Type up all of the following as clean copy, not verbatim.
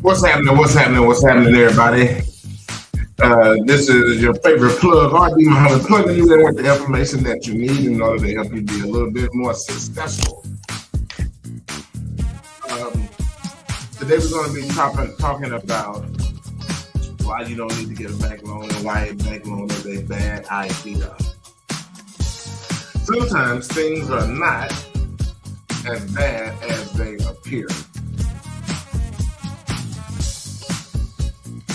What's happening? What's happening? What's happening, everybody? This is your favorite plug, RD Muhammad, plugging you in with the information that you need in order to help you be a little bit more successful. Um, Today, we're going to be talking about why you don't need to get a bank loan and why a bank loan is a bad idea. Sometimes things are not as bad as they appear.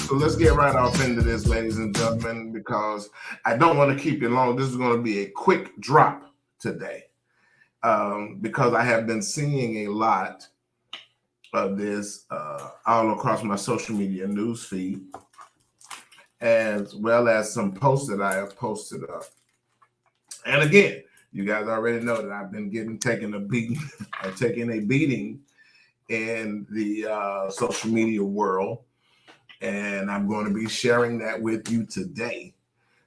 So let's get right off into this, ladies and gentlemen, because I don't want to keep you long. This is going to be a quick drop today because I have been seeing a lot of this all across my social media news feed, as well as some posts that I have posted up. And again, you guys already know that I've been taking a beating in the social media world. And I'm going to be sharing that with you today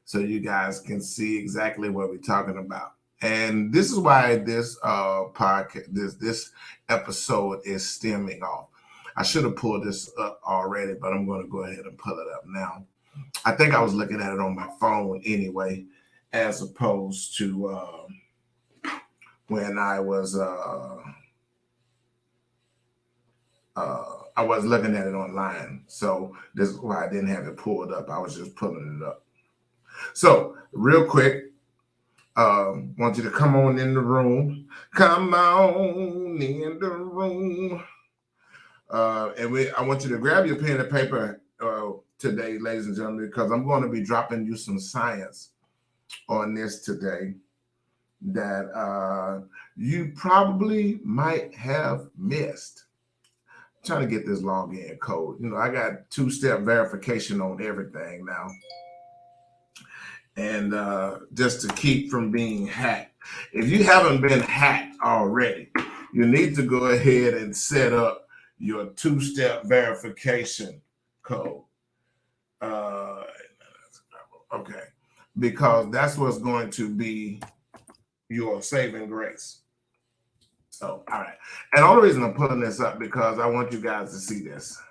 so you guys can see exactly what we're talking about. And this is why this podcast, this episode is stemming off. I should have pulled this up already, but I'm going to go ahead and pull it up now. I think I was looking at it on my phone anyway, as opposed to when I was looking at it online. So this is why I didn't have it pulled up. I was just pulling it up. So real quick, want you to come on in the room. Come on in the room. I want you to grab your pen and paper today, ladies and gentlemen, because I'm going to be dropping you some science on this today that you probably might have missed. Trying to get this login code. You know, I got two-step verification on everything now. And just to keep from being hacked. If you haven't been hacked already, you need to go ahead and set up your two-step verification code. Okay. Because that's what's going to be your saving grace. So, all right. And the only reason I'm pulling this up because I want you guys to see this.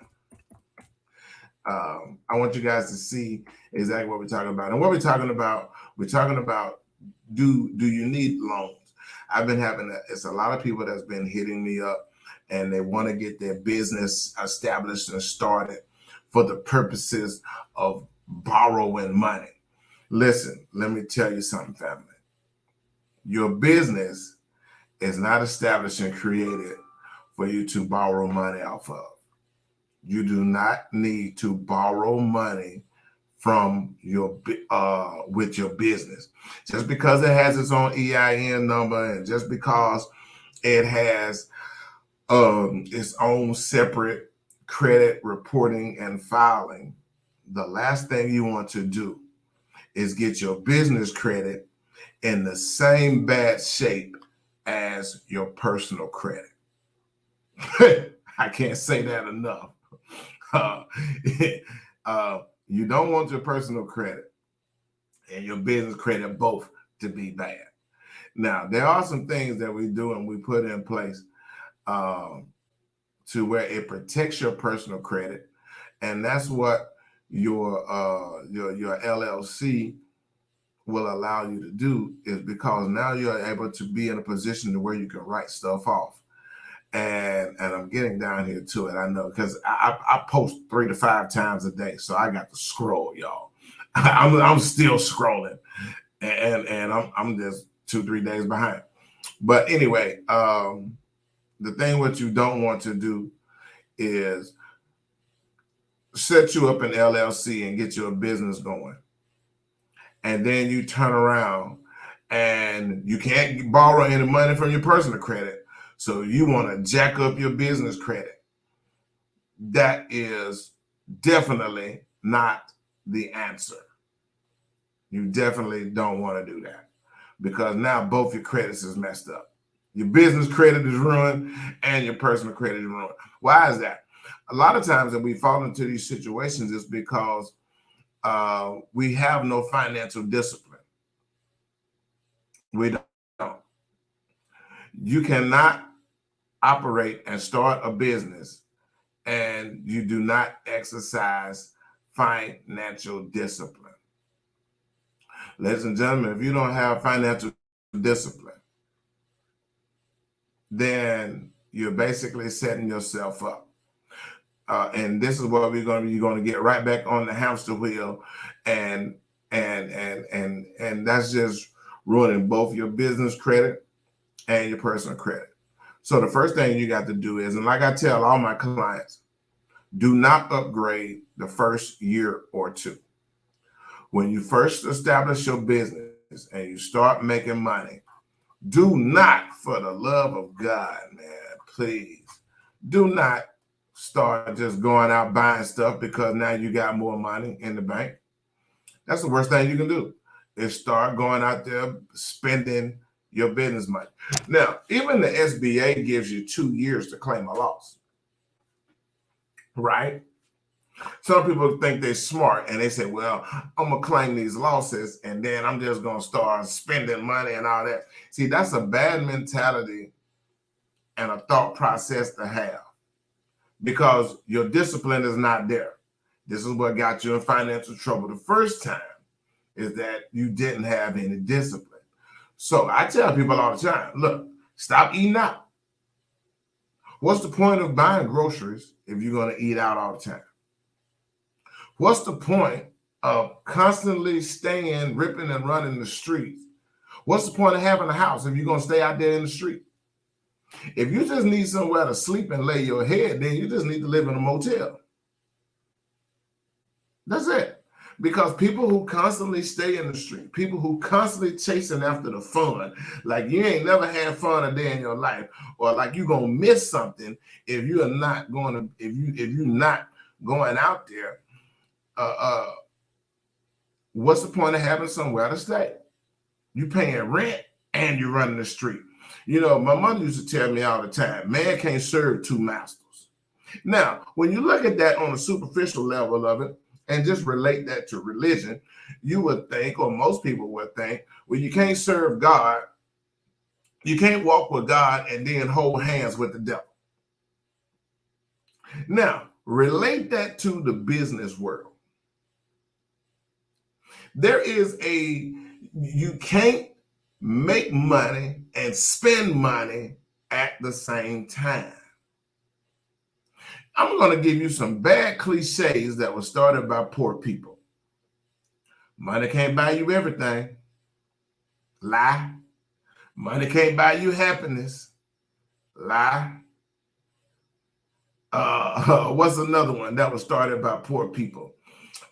I want you guys to see exactly what we're talking about. And what we're talking about do you need loans? I've been having it's a lot of people that's been hitting me up and they want to get their business established and started for the purposes of borrowing money. Listen, let me tell you something, family. Your business is not established and created for you to borrow money off of. You do not need to borrow money from with your business. Just because it has its own EIN number and just because it has its own separate credit reporting and filing, the last thing you want to do is get your business credit in the same bad shape as your personal credit. I can't say that enough. You don't want your personal credit and your business credit both to be bad. Now, there are some things that we do and we put in place to where it protects your personal credit, and that's what your LLC will allow you to do, is because now you're able to be in a position to where you can write stuff off. And I'm getting down here to it. I know because I post 3 to 5 times a day, so I got to scroll, y'all. I'm still scrolling, and I'm just 2-3 days behind. But anyway, the thing what you don't want to do is set you up an LLC and get your business going, and then you turn around and you can't borrow any money from your personal credit. So you want to jack up your business credit. That is definitely not the answer. You definitely don't want to do that because now both your credits is messed up. Your business credit is ruined and your personal credit is ruined. Why is that? A lot of times that we fall into these situations is because we have no financial discipline. We don't. You cannot operate and start a business and you do not exercise financial discipline. Ladies and gentlemen, if you don't have financial discipline, then you're basically setting yourself up. And this is what you're going to get right back on the hamster wheel, and that's just ruining both your business credit and your personal credit. So the first thing you got to do is, and like I tell all my clients, do not upgrade the first year or two. When you first establish your business and you start making money, do not, for the love of God, man, please, do not start just going out buying stuff because now you got more money in the bank. That's the worst thing you can do, is start going out there spending your business money. Now, even the SBA gives you 2 years to claim a loss, right? Some people think they're smart and they say, well, I'm going to claim these losses and then I'm just going to start spending money and all that. See, that's a bad mentality and a thought process to have, because your discipline is not there. This is what got you in financial trouble the first time, is that you didn't have any discipline. So I tell people all the time, look, stop eating out. What's the point of buying groceries if you're going to eat out all the time? What's the point of constantly staying, ripping and running the streets? What's the point of having a house if you're going to stay out there in the street? If you just need somewhere to sleep and lay your head, then you just need to live in a motel. That's it. Because people who constantly stay in the street, people who constantly chasing after the fun, like you ain't never had fun a day in your life, or like you're gonna miss something if you're not going to, if you're not going out there. What's the point of having somewhere to stay? You paying rent and you're running the street. You know, my mother used to tell me all the time, man can't serve two masters. Now, when you look at that on a superficial level of it and just relate that to religion, you would think, or most people would think, well, you can't serve God, you can't walk with God and then hold hands with the devil. Now, relate that to the business world. You can't make money and spend money at the same time. I'm going to give you some bad cliches that were started by poor people. Money can't buy you everything. Lie. Money can't buy you happiness. Lie. What's another one that was started by poor people?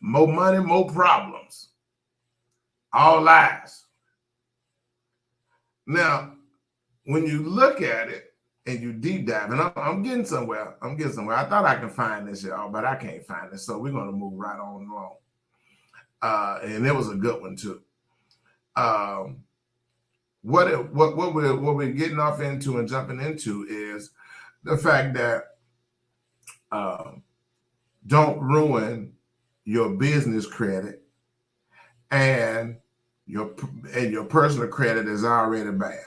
More money, more problems. All lies. Now, when you look at it and you deep dive, and I'm getting somewhere. I thought I can find this, y'all, but I can't find it. So we're going to move right on along. And it was a good one too. What we're getting off into and jumping into is the fact that don't ruin your business credit, and your personal credit is already bad.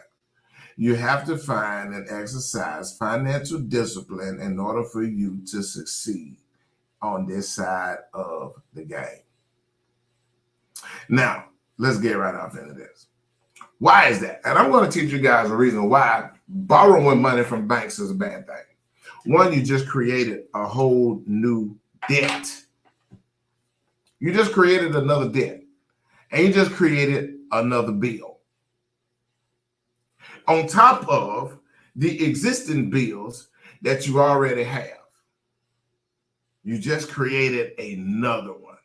You have to find and exercise financial discipline in order for you to succeed on this side of the game. Now, let's get right off into this. Why is that? And I'm going to teach you guys a reason why borrowing money from banks is a bad thing. One, you just created a whole new debt. You just created another debt. And you just created another bill on top of the existing bills that you already have. You just created another one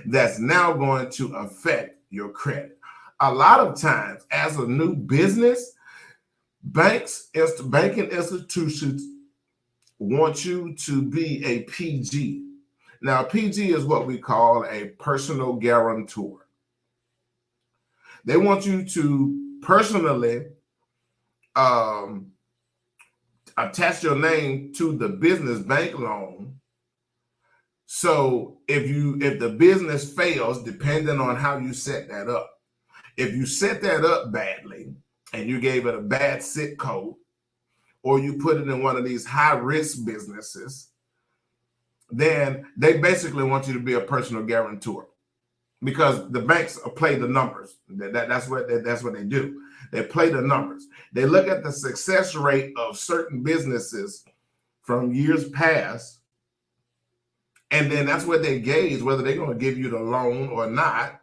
that's now going to affect your credit. A lot of times, as a new business, banking institutions want you to be a PG. Now, PG is what we call a personal guarantor. They want you to personally attach your name to the business bank loan. So if the business fails, depending on how you set that up, if you set that up badly and you gave it a bad SIC code, or you put it in one of these high risk businesses, then they basically want you to be a personal guarantor because the banks play the numbers. That's what they do. They play the numbers. They look at the success rate of certain businesses from years past, and then that's what they gauge whether they're going to give you the loan or not,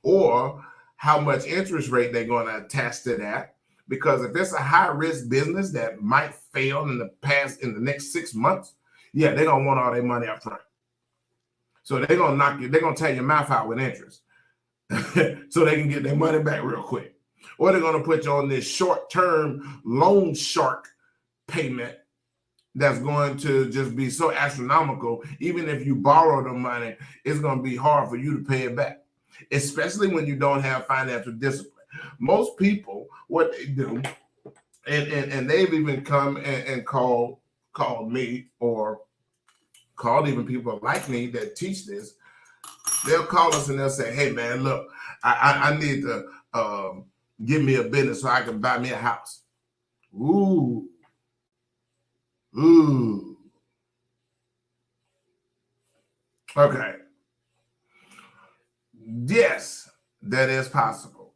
or how much interest rate they're going to attach to that. Because if it's a high risk business that might fail in the next 6 months, yeah, they're gonna want all their money up front. So they're gonna tear your mouth out with interest. So they can get their money back real quick. Or they're gonna put you on this short-term loan shark payment that's going to just be so astronomical. Even if you borrow the money, it's gonna be hard for you to pay it back, especially when you don't have financial discipline. Most people, what they do, and they've even come and called me, or called even people like me that teach this. They'll call us and they'll say, "Hey man, look, I need to give me a business so I can buy me a house." Ooh. Okay. Yes, that is possible.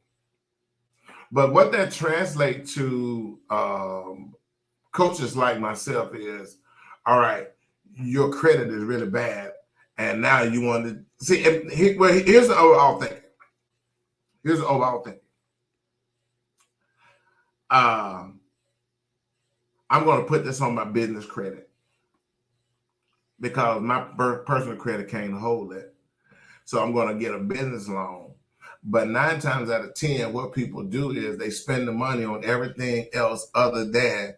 But what that translates to coaches like myself is, all right, your credit is really bad, and now you want to see. Here's the overall thing. I'm going to put this on my business credit because my personal credit can't hold it. So I'm going to get a business loan. But 9 times out of 10, what people do is they spend the money on everything else other than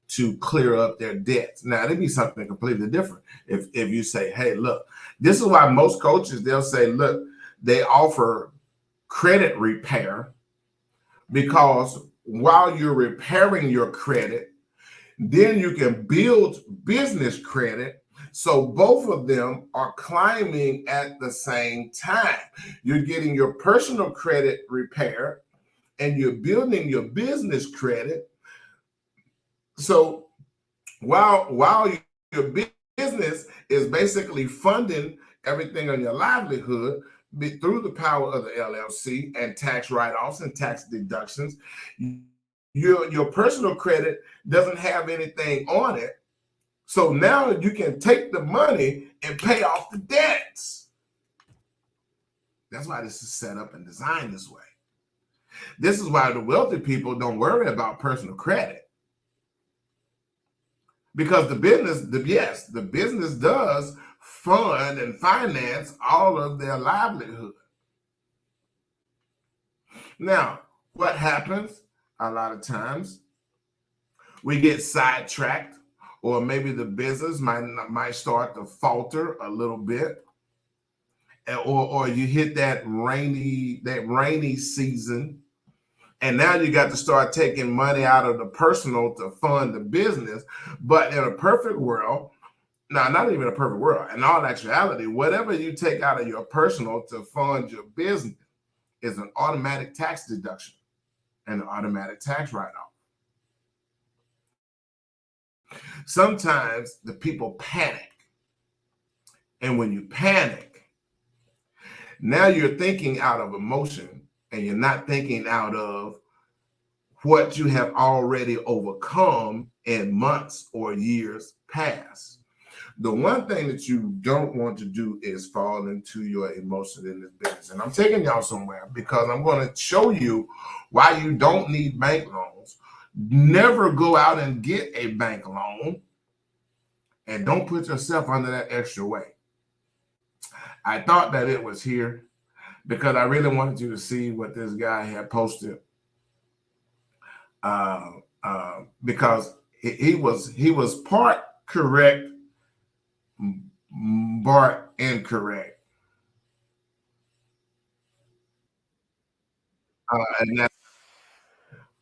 to clear up their debts. Now, it'd be something completely different if you say, hey, look, this is why most coaches, they'll say, look, they offer credit repair, because while you're repairing your credit, then you can build business credit. So both of them are climbing at the same time. You're getting your personal credit repaired and you're building your business credit. So while your business is basically funding everything on your livelihood through the power of the LLC and tax write-offs and tax deductions, your personal credit doesn't have anything on it. So now you can take the money and pay off the debts. That's why this is set up and designed this way. This is why the wealthy people don't worry about personal credit. Because the business does fund and finance all of their livelihood. Now, what happens a lot of times, we get sidetracked, or maybe the business might start to falter a little bit, or you hit that rainy season, and now you got to start taking money out of the personal to fund the business. But in a perfect world, now not even a perfect world, in all actuality, whatever you take out of your personal to fund your business is an automatic tax deduction and an automatic tax write-off. Sometimes the people panic. And when you panic, now you're thinking out of emotion and you're not thinking out of what you have already overcome in months or years past. The one thing that you don't want to do is fall into your emotions in this business. And I'm taking y'all somewhere because I'm going to show you why you don't need bank loans. Never go out and get a bank loan, and don't put yourself under that extra weight. I thought that it was here because I really wanted you to see what this guy had posted. Because he was part correct, part incorrect. And that's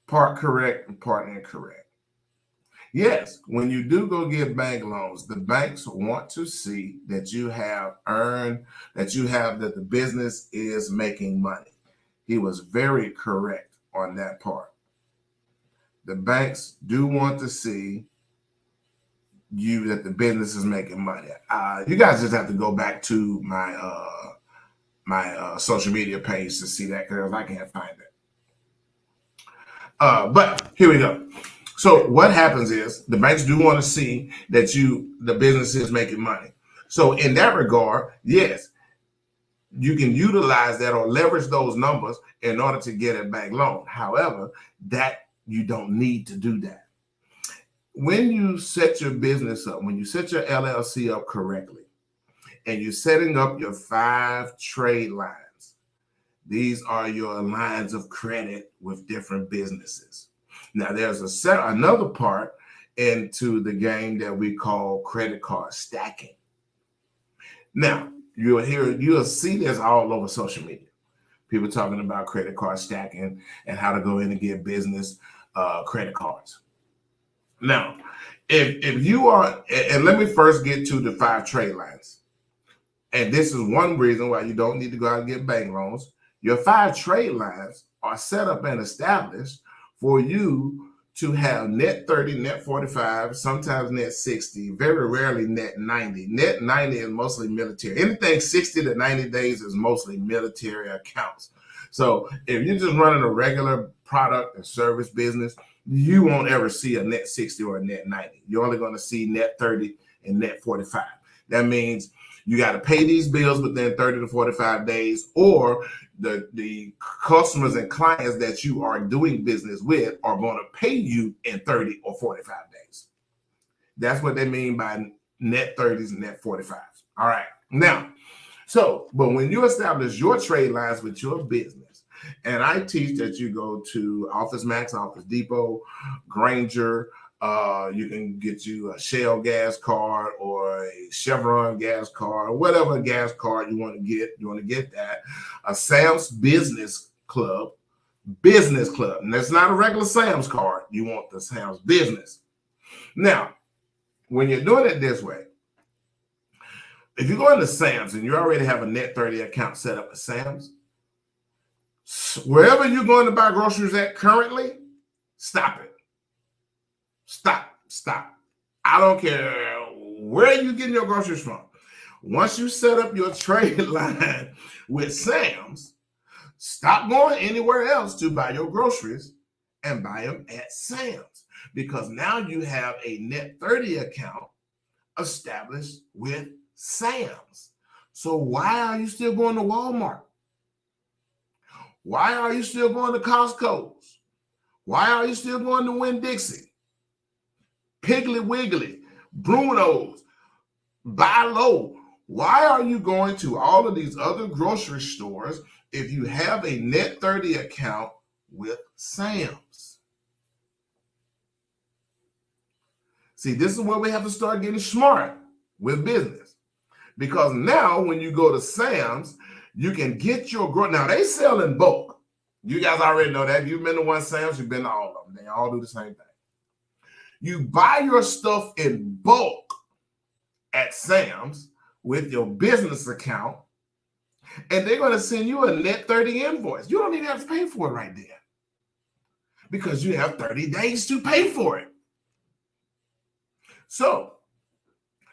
part correct and part incorrect. Yes, when you do go get bank loans, the banks want to see that you have earned, that the business is making money. He was very correct on that part. The banks do want to see that the business is making money. You guys just have to go back to my social media page to see that, because I can't find it. But here we go. So what happens is the banks do want to see that the business is making money. So in that regard, yes, you can utilize that or leverage those numbers in order to get a bank loan. However, that you don't need to do that. When you set your business up, when you set your LLC up correctly, and you're setting up your 5 trade lines, these are your lines of credit with different businesses. Now, there's another part into the game that we call credit card stacking. Now, you'll see this all over social media. People talking about credit card stacking and how to go in and get business credit cards. Now, if you are, and let me first get to the 5 trade lines. And this is one reason why you don't need to go out and get bank loans. Your 5 trade lines are set up and established for you to have net 30, net 45, sometimes net 60, very rarely net 90. Net 90 is mostly military. Anything 60 to 90 days is mostly military accounts. So if you're just running a regular product and service business, you won't ever see a net 60 or a net 90. You're only going to see net 30 and net 45. That means you got to pay these bills within 30 to 45 days, or the customers and clients that you are doing business with are going to pay you in 30 or 45 days. That's what they mean by net 30s and net 45s. All right. Now, but when you establish your trade lines with your business, and I teach that you go to Office Max, Office Depot, Granger, you can get you a Shell gas card or a Chevron gas card, whatever gas card you want to get. You want to get that. A Sam's Business Club. And that's not a regular Sam's card. You want the Sam's Business. Now, when you're doing it this way, if you go into Sam's and you already have a net 30 account set up at Sam's, wherever you're going to buy groceries at currently, stop it. Stop. I don't care where you're getting your groceries from. Once you set up your trade line with Sam's, stop going anywhere else to buy your groceries and buy them at Sam's, because now you have a net 30 account established with Sam's. So why are you still going to Walmart? Why are you still going to Costco's? Why are you still going to Winn-Dixie, Piggly Wiggly, Bruno's, Buy Low? Why are you going to all of these other grocery stores if you have a net 30 account with Sam's? See, this is where we have to start getting smart with business, because now when you go to Sam's, you can get your now they sell in bulk. You guys already know that. If you've been to one Sam's, you've been to all of them. They all do the same thing. You buy your stuff in bulk at Sam's with your business account, and they're going to send you a net 30 invoice. You don't even have to pay for it right there, because you have 30 days to pay for it. So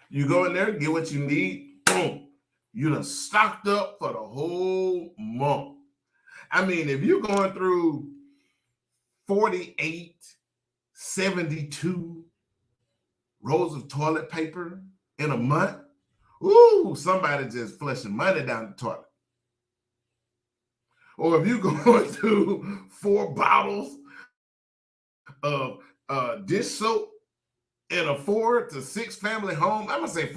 you go in there, get what you need, boom. You done stocked up for the whole month. I mean, if you're going through 48, 72 rolls of toilet paper in a month, ooh, somebody just flushing money down the toilet. Or if you're going through 4 bottles of dish soap in a 4 to 6 family home, I'm gonna say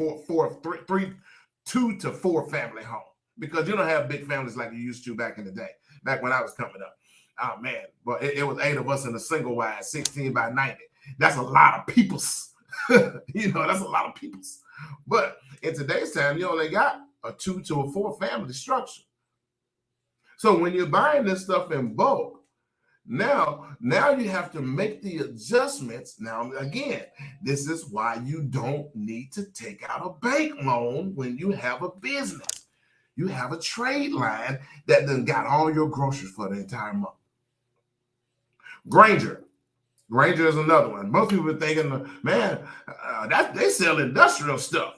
2 to 4 family home, because you don't have big families like you used to back in the day, back when I was coming up. Oh man, but it was 8 of us in a single wide, 16 by 90. That's a lot of peoples. That's a lot of peoples. But in today's time, you only got a 2 to a 4 family structure. So when you're buying this stuff in bulk, now you have to make the adjustments. Now, again, this is why you don't need to take out a bank loan when you have a business. You have a trade line that then got all your groceries for the entire month. Granger. Granger is another one. Most people are thinking, man, that they sell industrial stuff.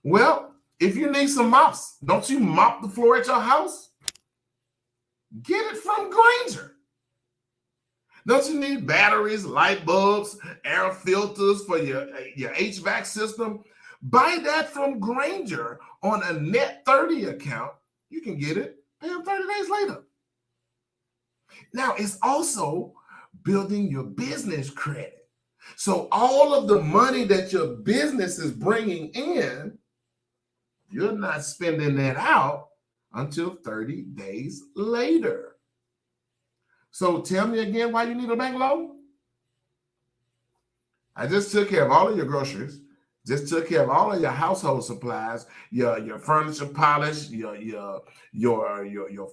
Well, if you need some mops, don't you mop the floor at your house? Get it from Granger. Don't you need batteries, light bulbs, air filters for your HVAC system? Buy that from Granger on a Net 30 account. You can get it, pay them 30 days later. Now, it's also building your business credit. So all of the money that your business is bringing in, you're not spending that out until 30 days later. So tell me again why you need a bank loan. I just took care of all of your groceries, just took care of all of your household supplies, your furniture polish, your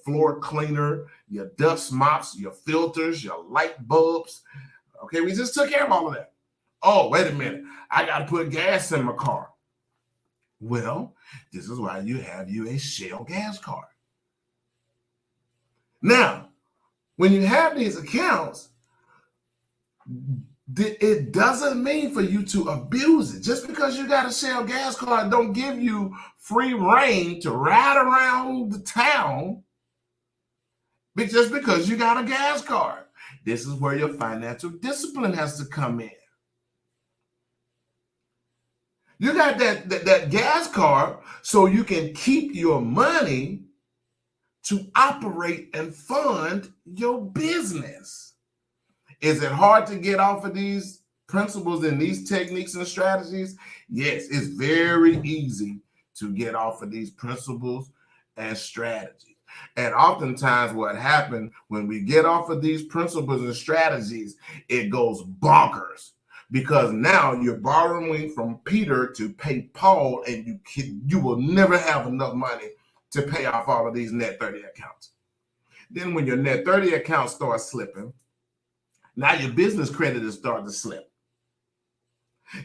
floor cleaner, your dust mops, your filters, your light bulbs. Okay, we just took care of all of that. Oh, wait a minute. I got to put gas in my car. Well, this is why you have a Shell gas card. Now, when you have these accounts, it doesn't mean for you to abuse it. Just because you got a Shell gas card don't give you free reign to ride around the town just because you got a gas card. This is where your financial discipline has to come in. You got that gas card so you can keep your money to operate and fund your business. Is it hard to get off of these principles and these techniques and strategies? Yes, it's very easy to get off of these principles and strategies. And oftentimes what happens when we get off of these principles and strategies, it goes bonkers. Because now you're borrowing from Peter to pay Paul, and you will never have enough money to pay off all of these Net 30 accounts. Then when your Net 30 accounts start slipping, now your business credit is starting to slip.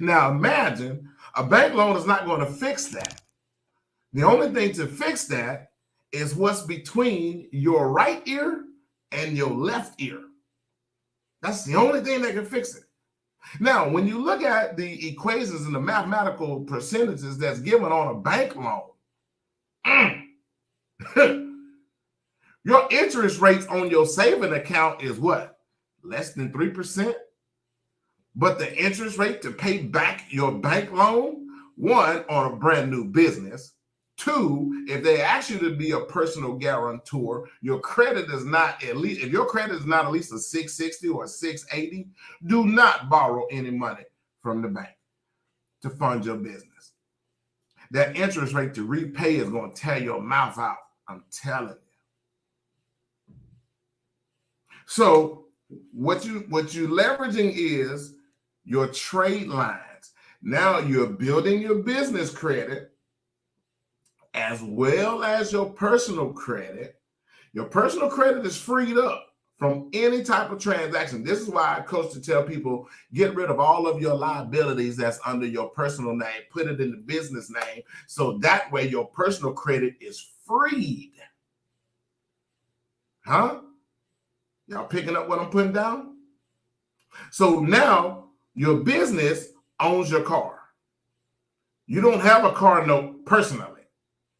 Now imagine a bank loan is not going to fix that. The only thing to fix that is what's between your right ear and your left ear. That's the only thing that can fix it. Now, when you look at the equations and the mathematical percentages that's given on a bank loan, your interest rates on your saving account is what? Less than 3%. But the interest rate to pay back your bank loan, one, on a brand new business. Two, if they ask you to be a personal guarantor, your credit is not at least, if your credit is not at least a 660 or a 680, do not borrow any money from the bank to fund your business. That interest rate to repay is going to tear your mouth out. I'm telling you. So what you leveraging is your trade lines. Now you're building your business credit as well as your personal credit. Your personal credit is freed up from any type of transaction. This is why I coach to tell people, get rid of all of your liabilities that's under your personal name, put it in the business name, so that way your personal credit is freed. Huh? Y'all picking up what I'm putting down? So now your business owns your car. You don't have a car note personally.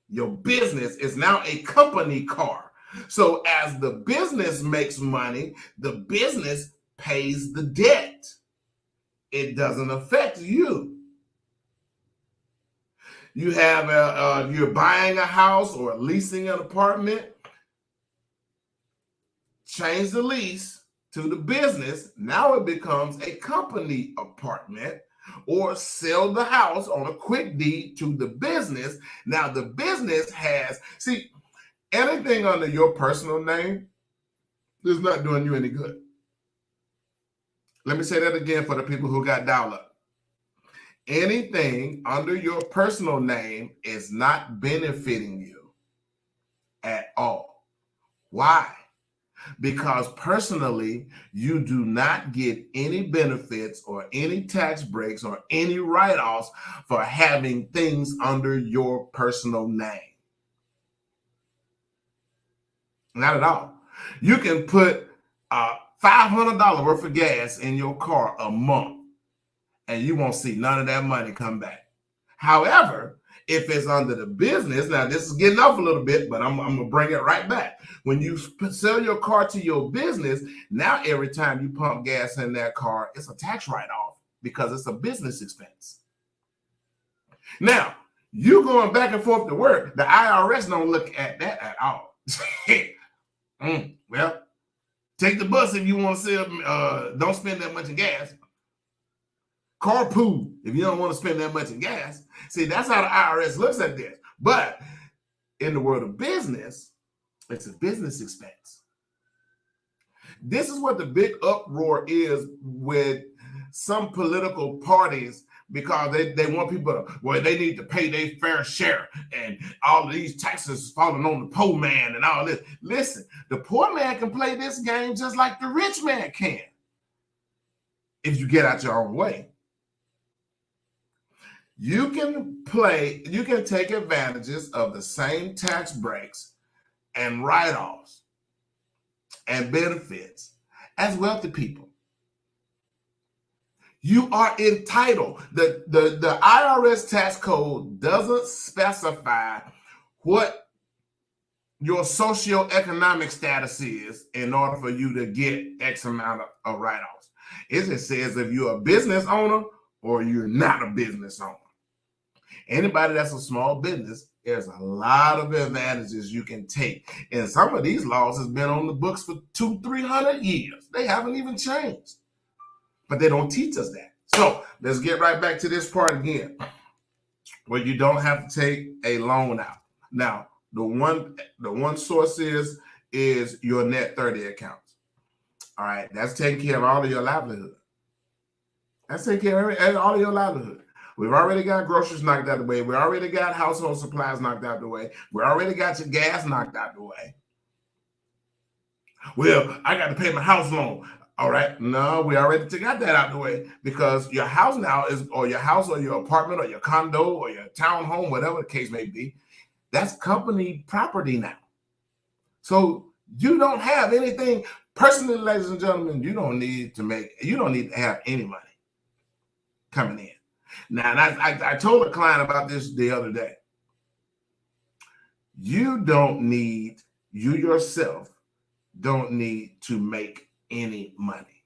Your business is now a company car. So as the business makes money, the business pays the debt. It doesn't affect you. You have you're buying a house or leasing an apartment. Change the lease to the business. Now it becomes a company apartment. Or sell the house on a quick deed to the business. Now the business has, see, anything under your personal name is not doing you any good. Let me say that again for the people who got dialed up. Anything under your personal name is not benefiting you at all. Why? Because personally, you do not get any benefits or any tax breaks or any write-offs for having things under your personal name. Not at all. You can put $500 worth of gas in your car a month, and you won't see none of that money come back. However, if it's under the business, now this is getting off a little bit, but I'm going to bring it right back. When you sell your car to your business, now every time you pump gas in that car, it's a tax write-off because it's a business expense. Now, you going back and forth to work, the IRS don't look at that at all. Well, take the bus if you want to sell, don't spend that much in gas. Carpool if you don't want to spend that much in gas. See, that's how the IRS looks at this. But in the world of business, it's a business expense. This is what the big uproar is with some political parties, because they want people to, well, they need to pay their fair share, and all of these taxes falling on the poor man and all this. Listen, the poor man can play this game just like the rich man can, if you get out your own way. You can take advantages of the same tax breaks and write-offs and benefits as wealthy people. You are entitled. The IRS tax code doesn't specify what your socioeconomic status is in order for you to get X amount of write-offs. It just says if you're a business owner or you're not a business owner. Anybody that's a small business, there's a lot of advantages you can take. And some of these laws has been on the books for 200-300 years. They haven't even changed. But they don't teach us that. So let's get right back to this part again, where you don't have to take a loan out. Now, the one source is your net 30 accounts. All right, that's taking care of all of your livelihood. That's taking care of all of your livelihood. We've already got groceries knocked out the way. We already got household supplies knocked out the way. We already got your gas knocked out the way. Well, I got to pay my house loan. All right. No, we already got that out the way, because your house now is, or your house or your apartment or your condo or your townhome, whatever the case may be, that's company property now. So you don't have anything. Personally, ladies and gentlemen, you don't need to have any money coming in. Now, and I told a client about this the other day. You yourself don't need to make any money.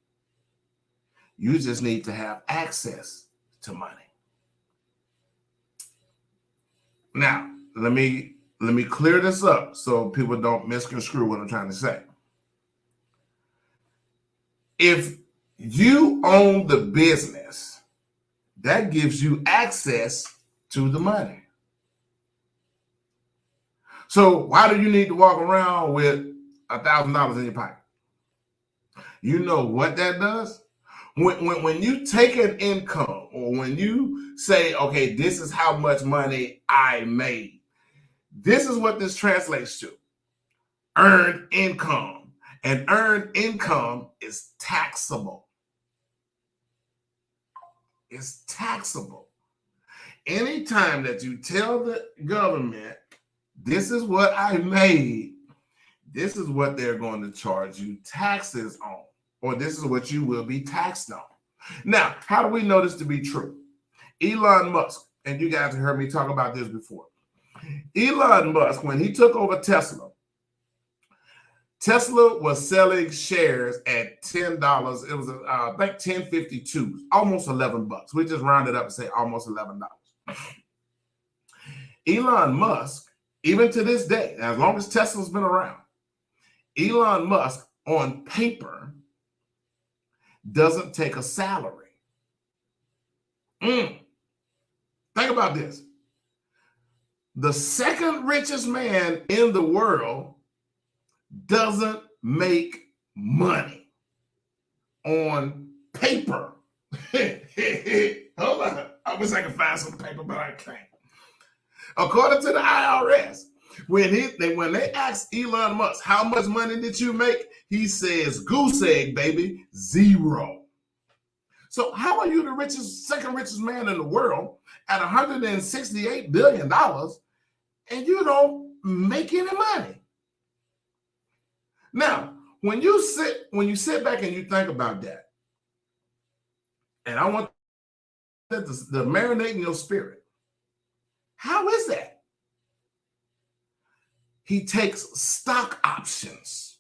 You just need to have access to money. Now, let me clear this up so people don't misconstrue what I'm trying to say. If you own the business, that gives you access to the money. So why do you need to walk around with $1,000 in your pocket? You know what that does? When you take an income, or when you say, okay, this is how much money I made, this is what this translates to: earned income. And earned income is taxable. It's taxable. Anytime that you tell the government, this is what I made, this is what they're going to charge you taxes on, or this is what you will be taxed on. Now, how do we know this to be true? Elon Musk, and you guys have heard me talk about this before. Elon Musk, when he took over Tesla was selling shares at $10. It was, I think, $10.52, almost $11. We just rounded up and say almost $11. Elon Musk, even to this day, as long as Tesla's been around, Elon Musk on paper doesn't take a salary. Think about this. The second richest man in the world doesn't make money on paper. Hold on. I wish I could find some paper, but I can't. According to the IRS, when they asked Elon Musk, how much money did you make? He says, goose egg, baby, 0. So how are you the second richest man in the world at $168 billion and you don't make any money? Now, When you sit back and you think about that, and I want that to marinate in your spirit. How is that? He takes stock options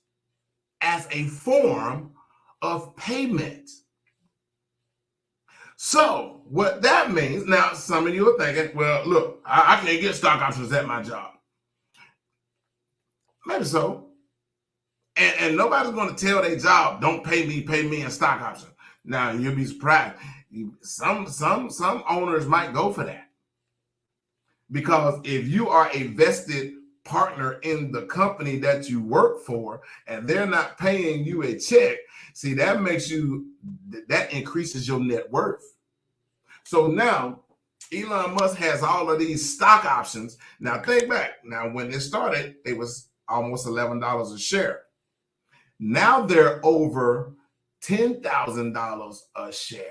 as a form of payment. So what that means, now some of you are thinking, well, look, I can't get stock options at my job. Maybe so. And nobody's going to tell their job, don't pay me in stock options. Now you'll be surprised. Some owners might go for that. Because if you are a vested partner in the company that you work for and they're not paying you a check, see, that increases your net worth. So now Elon Musk has all of these stock options. Now think back. Now when it started, it was almost $11 a share. Now they're over $10,000 a share.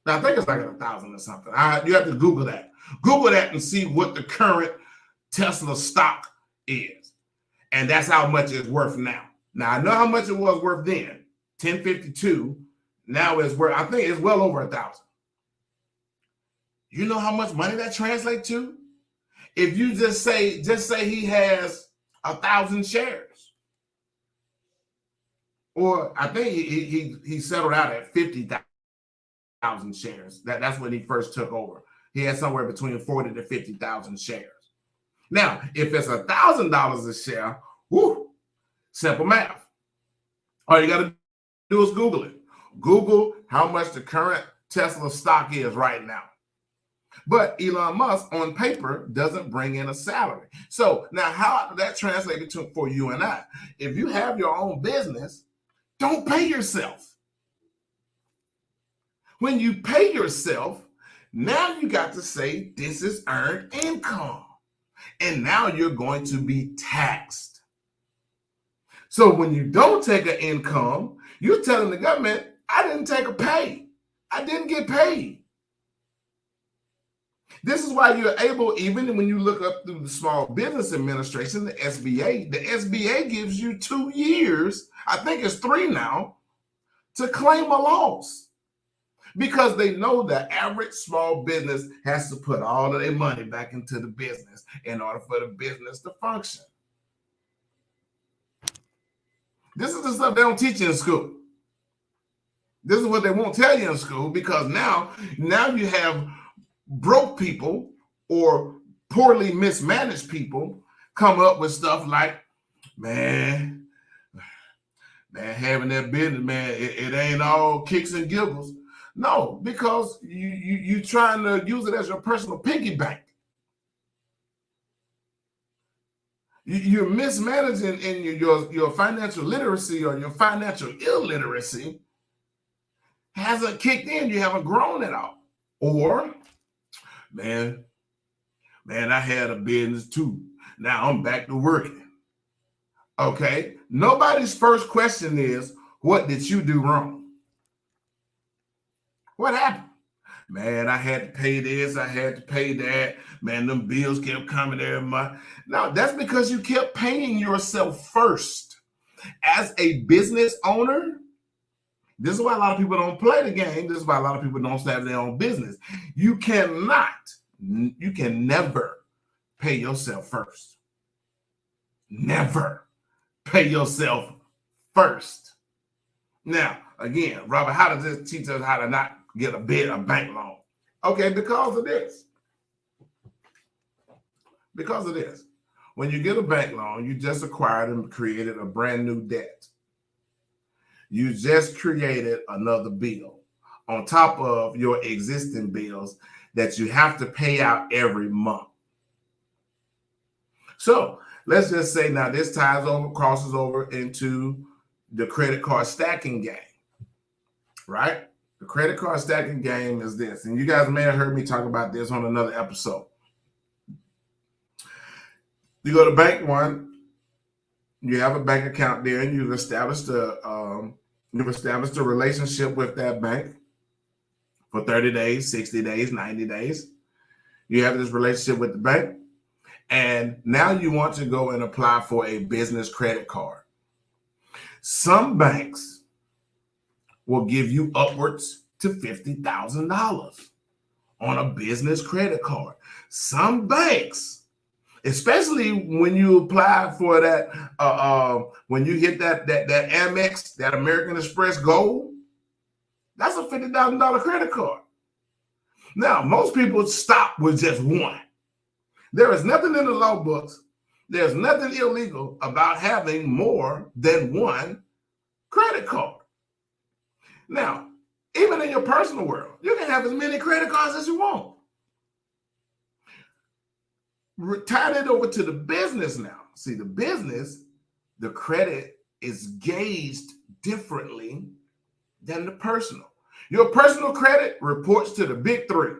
Now I think it's like 1,000 or something. You have to Google that. Google that and see what the current Tesla stock is. And that's how much it's worth now. Now I know how much it was worth then, 1052. Now it's worth, I think it's well over 1,000. You know how much money that translates to? If you just say he has 1,000 shares. Or I think he settled out at 50,000 shares. That's when he first took over. He had somewhere between 40 to 50,000 shares. Now, if it's $1,000 a share, whoo, simple math. All you got to do is Google it. Google how much the current Tesla stock is right now. But Elon Musk, on paper, doesn't bring in a salary. So now how that translated to for you and I? If you have your own business, don't pay yourself. When you pay yourself, now you got to say this is earned income. And now you're going to be taxed. So when you don't take an income, you're telling the government, I didn't take a pay. I didn't get paid. This is why you're able, even when you look up through the Small Business Administration, the SBA gives you 2 years, I think it's 3 now, to claim a loss. Because they know the average small business has to put all of their money back into the business in order for the business to function. This is the stuff they don't teach you in school. This is what they won't tell you in school, because now you have broke people or poorly mismanaged people come up with stuff like, man, having that business, man, it ain't all kicks and giggles. No, because you trying to use it as your personal piggy bank. You're mismanaging in your financial literacy, or your financial illiteracy hasn't kicked in. You haven't grown at all. Or, man, I had a business too. Now I'm back to working. Okay. Nobody's first question is, what did you do wrong? What happened? Man, I had to pay this, I had to pay that. Man, them bills kept coming every month. No, that's because you kept paying yourself first. As a business owner, this is why a lot of people don't play the game. This is why a lot of people don't start their own business. You can never pay yourself first. Never pay yourself first. Now, again, Robert, how does this teach us how to not get a bank loan? Okay, because of this. Because of this. When you get a bank loan, you just acquired and created a brand new debt. You just created another bill on top of your existing bills that you have to pay out every month. So let's just say now this crosses over into the credit card stacking game, right? The credit card stacking game is this, and you guys may have heard me talk about this on another episode. You go to Bank One, you have a bank account there, and you've established a relationship with that bank for 30 days, 60 days, 90 days. You have this relationship with the bank, and now you want to go and apply for a business credit card. Some banks will give you upwards to $50,000 on a business credit card. Some banks, especially when you apply for that, when you hit that Amex, that American Express Gold, that's a $50,000 credit card. Now, most people stop with just one. There is nothing in the law books. There's nothing illegal about having more than one credit card. Now, even in your personal world, you can have as many credit cards as you want. Tie it over to the business now. See, the business, the credit is gauged differently than the personal. Your personal credit reports to the big three: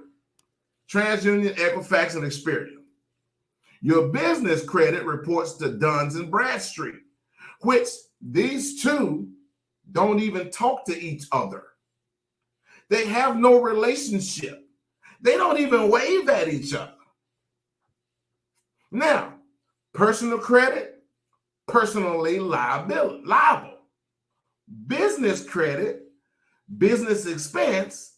TransUnion, Equifax, and Experian. Your business credit reports to Duns and Bradstreet, which these two don't even talk to each other. They have no relationship. They don't even wave at each other. Now, personal credit, personally liable. Business credit, business expense,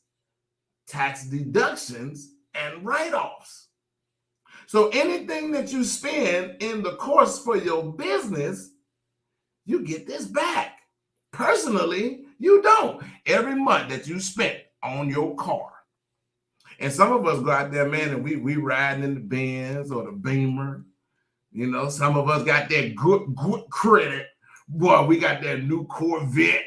tax deductions, and write-offs. So anything that you spend in the course for your business, you get this back. Personally, you don't. Every month that you spent on your car. And some of us go out there, man, and we riding in the Benz or the Beamer. You know, some of us got that good credit. Boy, we got that new Corvette.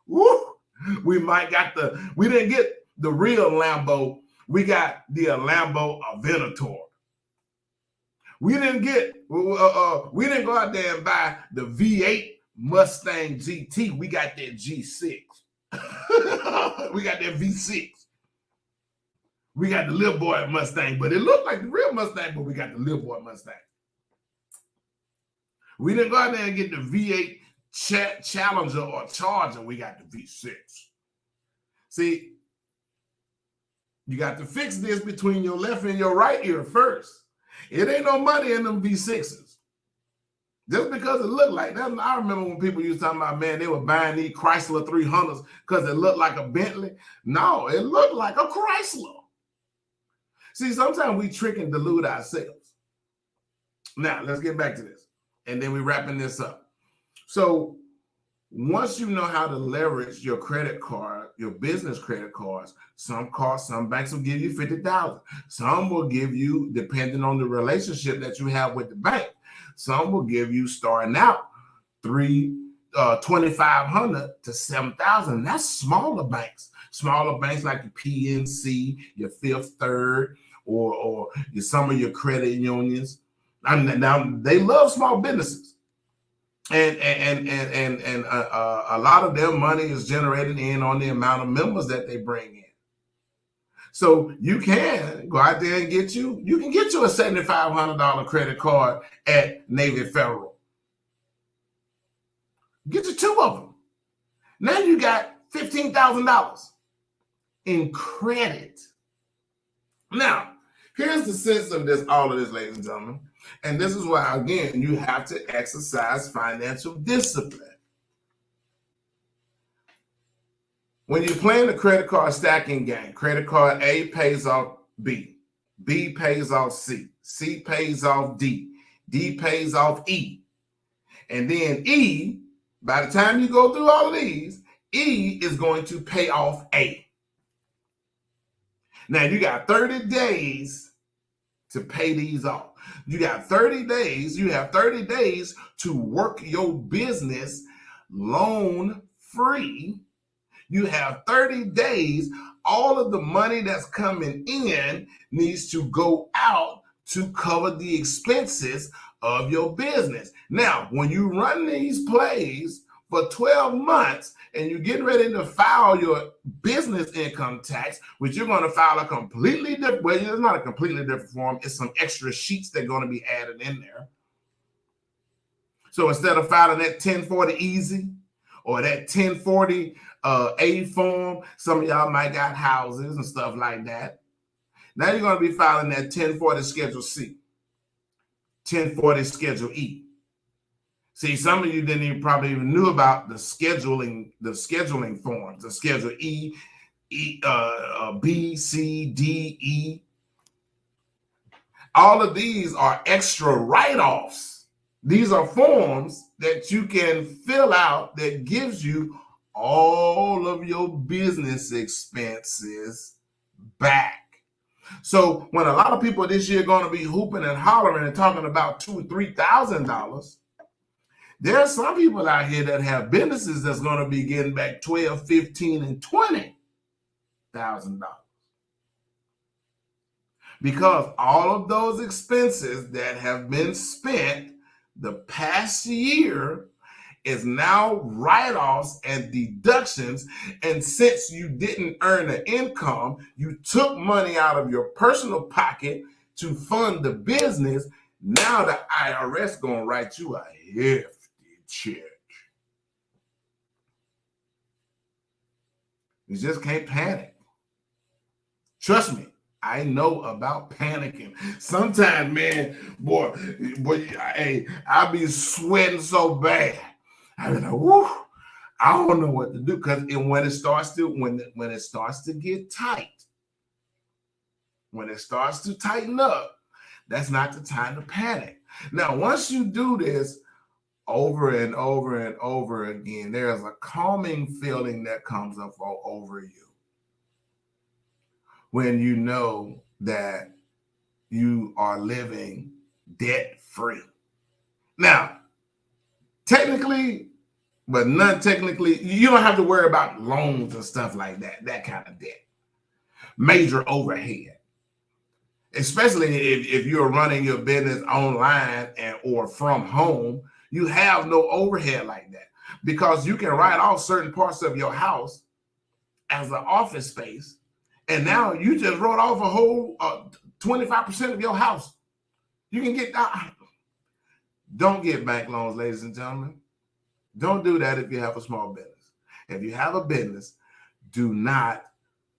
Woo! We didn't get the real Lambo. We got the Lambo Aventador. We didn't go out there and buy the V8 Mustang GT. We got that G6. We got that V6. We got the little boy Mustang, but it looked like the real Mustang, but we got the little boy Mustang. We didn't go out there and get the V8 Challenger or Charger. We got the V6. See, you got to fix this between your left and your right ear first. It ain't no money in them V6s. Just because it looked like that. I remember when people used to talk about, man, they were buying these Chrysler 300s because it looked like a Bentley. No, it looked like a Chrysler. See, sometimes we trick and delude ourselves. Now, let's get back to this. And then we're wrapping this up. So once you know how to leverage your credit card, your business credit cards, some banks will give you $50,000. Some will give you, depending on the relationship that you have with the bank, some will give you starting out $2,500 to $7,000. That's smaller banks. Smaller banks like the PNC, your Fifth Third, or some of your credit unions. Now they love small businesses, and a lot of their money is generated in on the amount of members that they bring in. So you can go out there and get you a $7,500 credit card at Navy Federal. Get you two of them. Now you got $15,000 in credit. Now, here's the sense of all of this, ladies and gentlemen. And this is why, again, you have to exercise financial discipline. When you're playing the credit card stacking game, credit card A pays off B, B pays off C, C pays off D, D pays off E. And then E, by the time you go through all of these, E is going to pay off A. Now you got 30 days to pay these off. You got 30 days. You have 30 days to work your business loan free. You have 30 days. All of the money that's coming in needs to go out to cover the expenses of your business. Now, when you run these plays for 12 months and you're getting ready to file your business income tax, which you're going to file a completely different, well, it's not a completely different form. It's some extra sheets that are going to be added in there. So instead of filing that 1040 easy or that 1040 A form, some of y'all might got houses and stuff like that. Now you're going to be filing that 1040 Schedule C, 1040 Schedule E. See, some of you didn't even probably even knew about the scheduling forms, the schedule B, C, D, E. All of these are extra write-offs. These are forms that you can fill out that gives you all of your business expenses back. So when a lot of people this year are going to be hooping and hollering and talking about $2,000 or $3,000, there are some people out here that have businesses that's going to be getting back $12,000, $15,000, and $20,000. Because all of those expenses that have been spent the past year is now write-offs and deductions. And since you didn't earn an income, you took money out of your personal pocket to fund the business. Now the IRS gonna write you a hefty check. You just can't panic. Trust me, I know about panicking. Sometimes, man, boy, hey, I be sweating so bad. I be like, whoo, I don't know what to do. Because when it starts to get tight, when it starts to tighten up, that's not the time to panic. Now, once you do this over and over and over again, there's a calming feeling that comes up over you when you know that you are living debt-free. Now, technically, but non-technically, you don't have to worry about loans and stuff like that kind of debt. Major overhead. Especially if you're running your business online or from home, you have no overhead like that because you can write off certain parts of your house as an office space. And now you just wrote off a whole 25% of your house. You can get that. Don't get bank loans, ladies and gentlemen. Don't do that if you have a small business. If you have a business, do not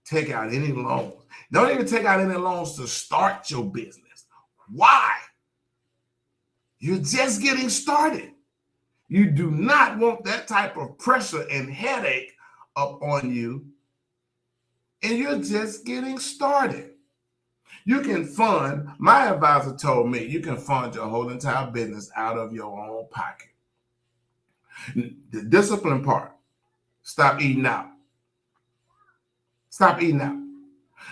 take out any loans. Don't even take out any loans to start your business. Why? You're just getting started. You do not want that type of pressure and headache up on you. And you're just getting started. You can fund, my advisor told me, you can fund your whole entire business out of your own pocket. The discipline part, stop eating out. Stop eating out.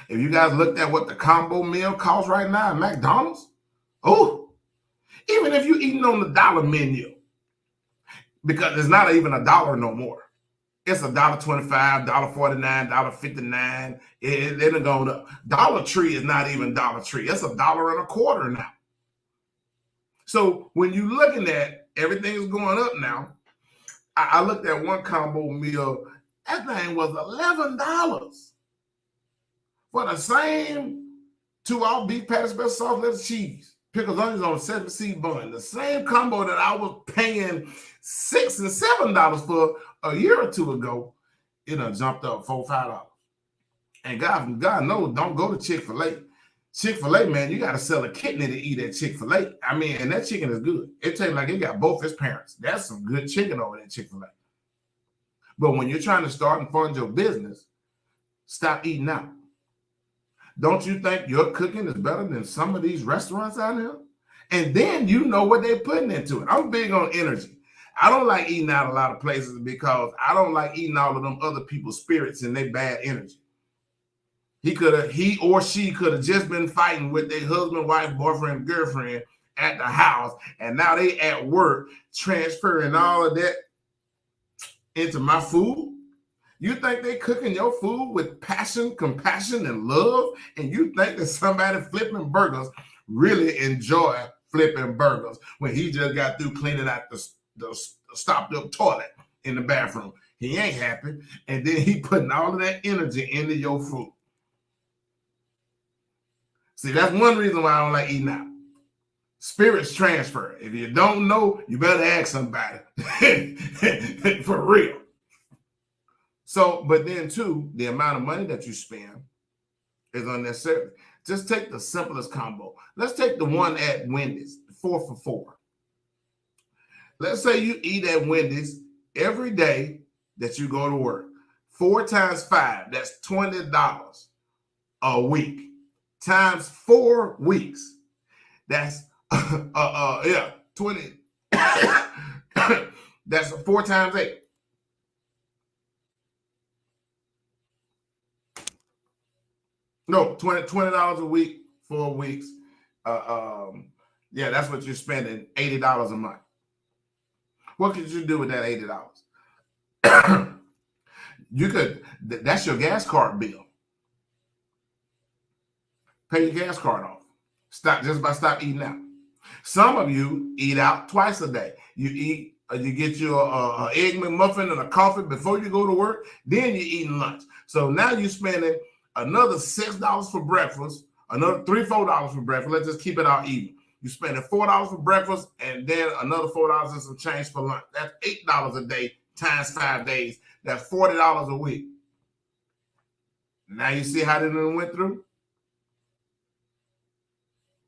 If you guys looked at what the combo meal costs right now at McDonald's, even if you're eating on the dollar menu, because it's not even $1 no more. It's $1.25, $1.49, $1.59. It didn't go up. Dollar Tree is not even Dollar Tree. It's $1.25 now. So when you're looking at everything is going up now, I looked at one combo meal. That thing was $11 for the same 2 all beef patty, special sauce, lettuce, cheese, pickles, onions on a 7-seed bun. The same combo that I was paying $6 and $7 for a year or two ago, it done jumped up $4, $5. And God knows, don't go to Chick-fil-A. Chick-fil-A, man, you got to sell a kidney to eat at Chick-fil-A. I mean, and that chicken is good. It tastes like it got both its parents. That's some good chicken over there at Chick-fil-A. But when you're trying to start and fund your business, stop eating out. Don't you think your cooking is better than some of these restaurants out here? And then you know what they're putting into it. I'm big on energy. I don't like eating out a lot of places because I don't like eating all of them other people's spirits and their bad energy. He or she could have just been fighting with their husband, wife, boyfriend, girlfriend at the house, and now they at work transferring all of that into my food. You think they cooking your food with passion, compassion, and love, and you think that somebody flipping burgers really enjoy flipping burgers when he just got through cleaning out the stopped up toilet in the bathroom? He ain't happy, and then he putting all of that energy into your food. See, that's one reason why I don't like eating out. Spirits transfer. If you don't know, you better ask somebody. For real. So, but then too, the amount of money that you spend is unnecessary. Just take the simplest combo. Let's take the one at Wendy's, 4 for $4. let's say you eat at Wendy's every day that you go to work. 4 times 5, that's $20 a week. Times 4 weeks, that's 20. That's 4 times 8. No, $20 a week, 4 weeks. Yeah, that's what you're spending, $80 a month. What could you do with that $80? You could, that's your gas card bill. Pay your gas card off. Stop eating out. Some of you eat out twice a day. You get your egg McMuffin and a coffee before you go to work. Then you're eating lunch. So now you're spending another $6 for breakfast, another $3, $4 for breakfast. Let's just keep it all even. You're spending $4 for breakfast and then another $4 and some change for lunch. That's $8 a day times 5 days. That's $40 a week. Now you see how that went through?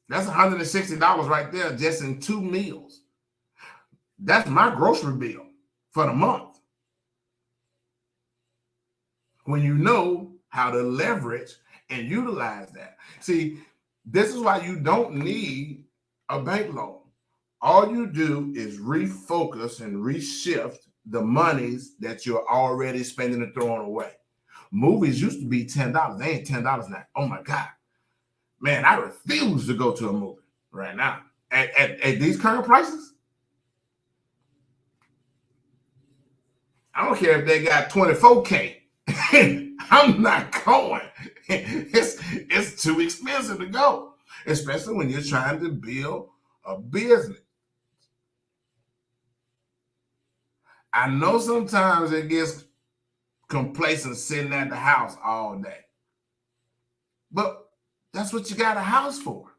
That's $160 right there just in 2 meals. That's my grocery bill for the month. When you know how to leverage and utilize that. See, this is why you don't need a bank loan. All you do is refocus and reshift the monies that you're already spending and throwing away. Movies used to be $10. They ain't $10 now. Oh my God. Man, I refuse to go to a movie right now. At these current prices, I don't care if they got 24K. I'm not going. It's too expensive to go, especially when you're trying to build a business. I know sometimes it gets complacent sitting at the house all day, but that's what you got a house for.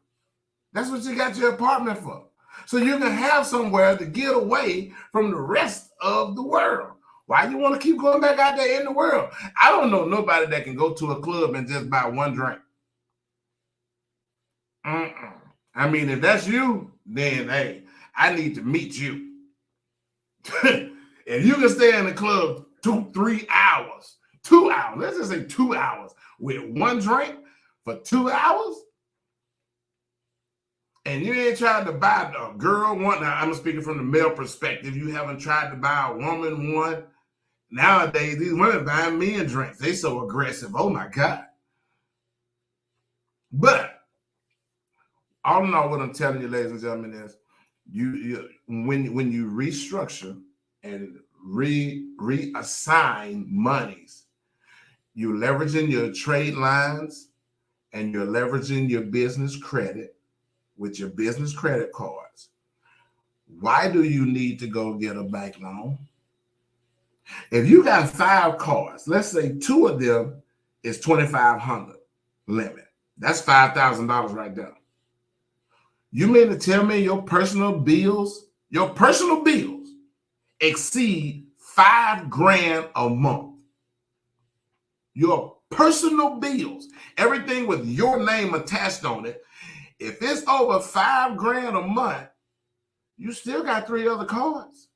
That's what you got your apartment for. So you can have somewhere to get away from the rest of the world. Why you want to keep going back out there in the world? I don't know nobody that can go to a club and just buy one drink. I mean, if that's you, then hey, I need to meet you. If you can stay in the club 2-3 hours, 2 hours, let's just say 2 hours with one drink for 2 hours, and you ain't tried to buy a girl one. Now, I'm speaking from the male perspective. You haven't tried to buy a woman one. Nowadays, these women buying men drinks. They so aggressive. Oh my God. But all in all, what I'm telling you, ladies and gentlemen, is when you restructure and reassign monies, you're leveraging your trade lines and you're leveraging your business credit with your business credit cards. Why do you need to go get a bank loan? If you got 5 cards, let's say 2 of them is $2,500 limit. That's $5,000 right there. You mean to tell me your personal bills exceed $5,000 a month? Your personal bills, everything with your name attached on it, if it's over $5,000 a month, you still got 3 other cards.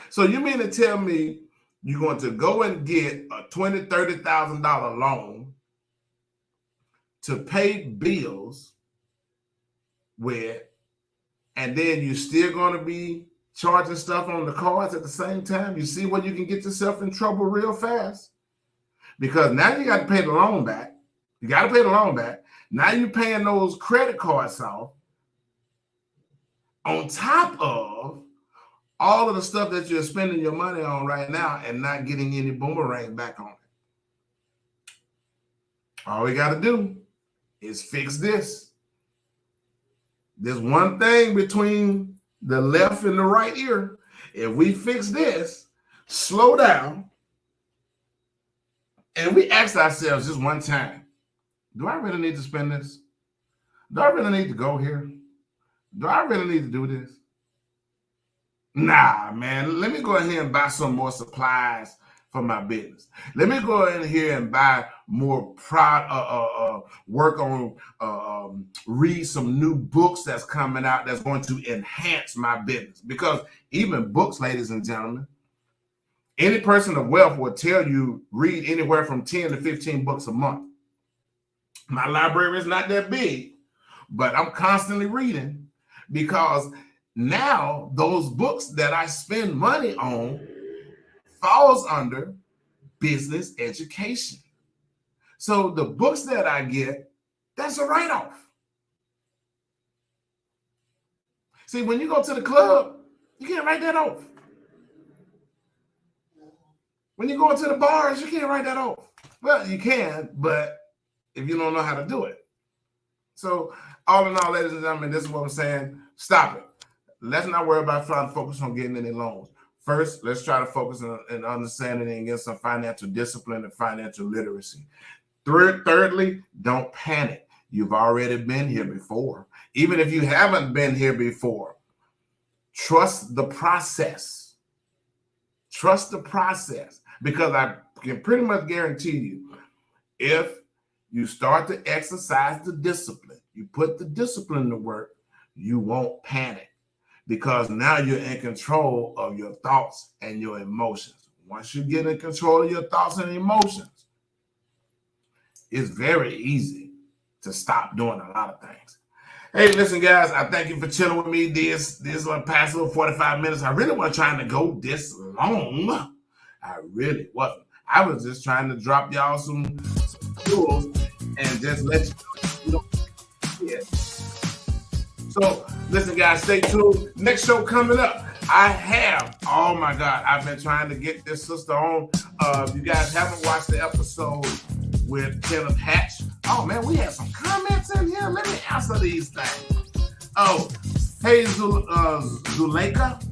So you mean to tell me you're going to go and get a $20,000, $30,000 loan to pay bills with, and then you're still going to be charging stuff on the cards at the same time? You see where you can get yourself in trouble real fast? Because now you got to pay the loan back. You got to pay the loan back. Now you're paying those credit cards off on top of all of the stuff that you're spending your money on right now and not getting any boomerang back on it. All we got to do is fix this. There's one thing between the left and the right ear. If we fix this, slow down, and we ask ourselves just one time, do I really need to spend this? Do I really need to go here? Do I really need to do this? Nah, man, let me go ahead and buy some more supplies for my business. Let me go in here and buy more work on, read some new books that's coming out that's going to enhance my business. Because even books, ladies and gentlemen, any person of wealth will tell you read anywhere from 10 to 15 books a month. My library is not that big, but I'm constantly reading because now those books that I spend money on falls under business education. So the books that I get, that's a write-off. See, when you go to the club, you can't write that off. When you go into the bars, you can't write that off. Well, you can, but if you don't know how to do it. So all in all, ladies and gentlemen, this is what I'm saying. Stop it. Let's not worry about trying to focus on getting any loans. First, let's try to focus on understanding and get some financial discipline and financial literacy. Thirdly, don't panic. You've already been here before. Even if you haven't been here before, trust the process. Trust the process, because I can pretty much guarantee you, if you start to exercise the discipline, you put the discipline to work, you won't panic. Because now you're in control of your thoughts and your emotions. Once you get in control of your thoughts and emotions, it's very easy to stop doing a lot of things. Hey, listen, guys, I thank you for chilling with me this past little 45 minutes. I really wasn't trying to go this long. I really wasn't. I was just trying to drop y'all some tools and just let you know. Yeah. So, listen, guys, stay tuned. Next show coming up, I have, oh my God, I've been trying to get this sister on. If you guys haven't watched the episode with Kenneth Hatch, oh man, we have some comments in here. Let me answer these things. Oh, hey, Zuleika,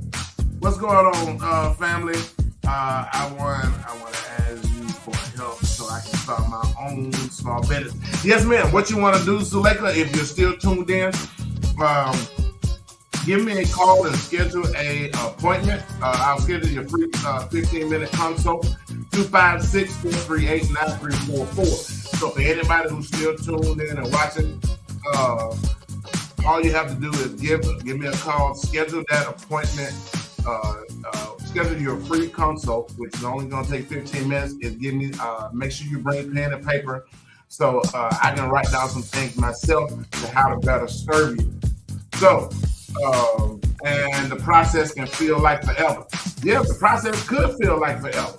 what's going on, family? I want to ask you for help so I can start my own small business. Yes, ma'am. What you want to do, Zuleika, if you're still tuned in, give me a call and schedule an appointment. I'll schedule your free 15-minute consult, 256-438-9344. So for anybody who's still tuned in and watching, all you have to do is give me a call, schedule that appointment, schedule your free consult, which is only going to take 15 minutes. Is give me, make sure you bring pen and paper so I can write down some things myself to how to better serve you. So, and the process can feel like forever. Yeah, the process could feel like forever,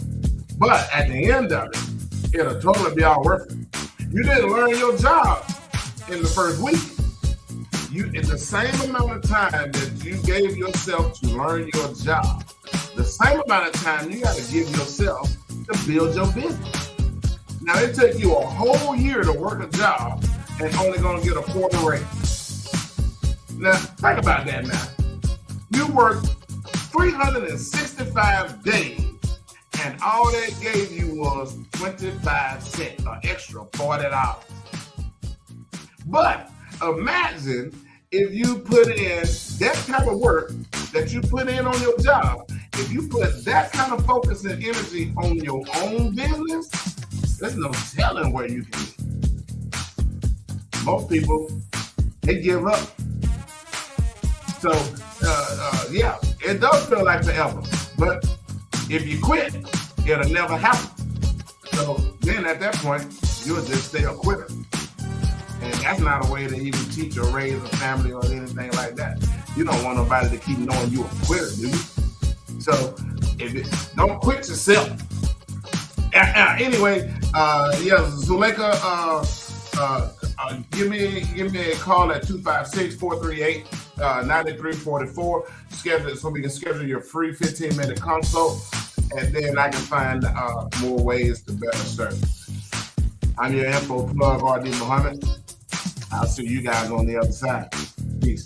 but at the end of it, it'll totally be all worth it. You didn't learn your job in the first week. In the same amount of time that you gave yourself to learn your job, the same amount of time you got to give yourself to build your business. Now, it took you a whole year to work a job and only going to get a quarter raise. Now, think about that now. You worked 365 days, and all they gave you was 25 cents, an extra $40. But imagine if you put in that type of work that you put in on your job, if you put that kind of focus and energy on your own business, there's no telling where you can be. Most people, they give up. So, yeah, it does feel like forever. But if you quit, it'll never happen. So then at that point, you'll just stay a quitter. And that's not a way to even teach or raise a family or anything like that. You don't want nobody to keep knowing you a quitter, do you? So don't quit yourself. Anyway, yeah, Zuleika, give me a call at 256-438-9344. Schedule so we can schedule your free 15-minute consult, and then I can find more ways to better serve. I'm your info plug, R.D. Muhammad. I'll see you guys on the other side. Peace.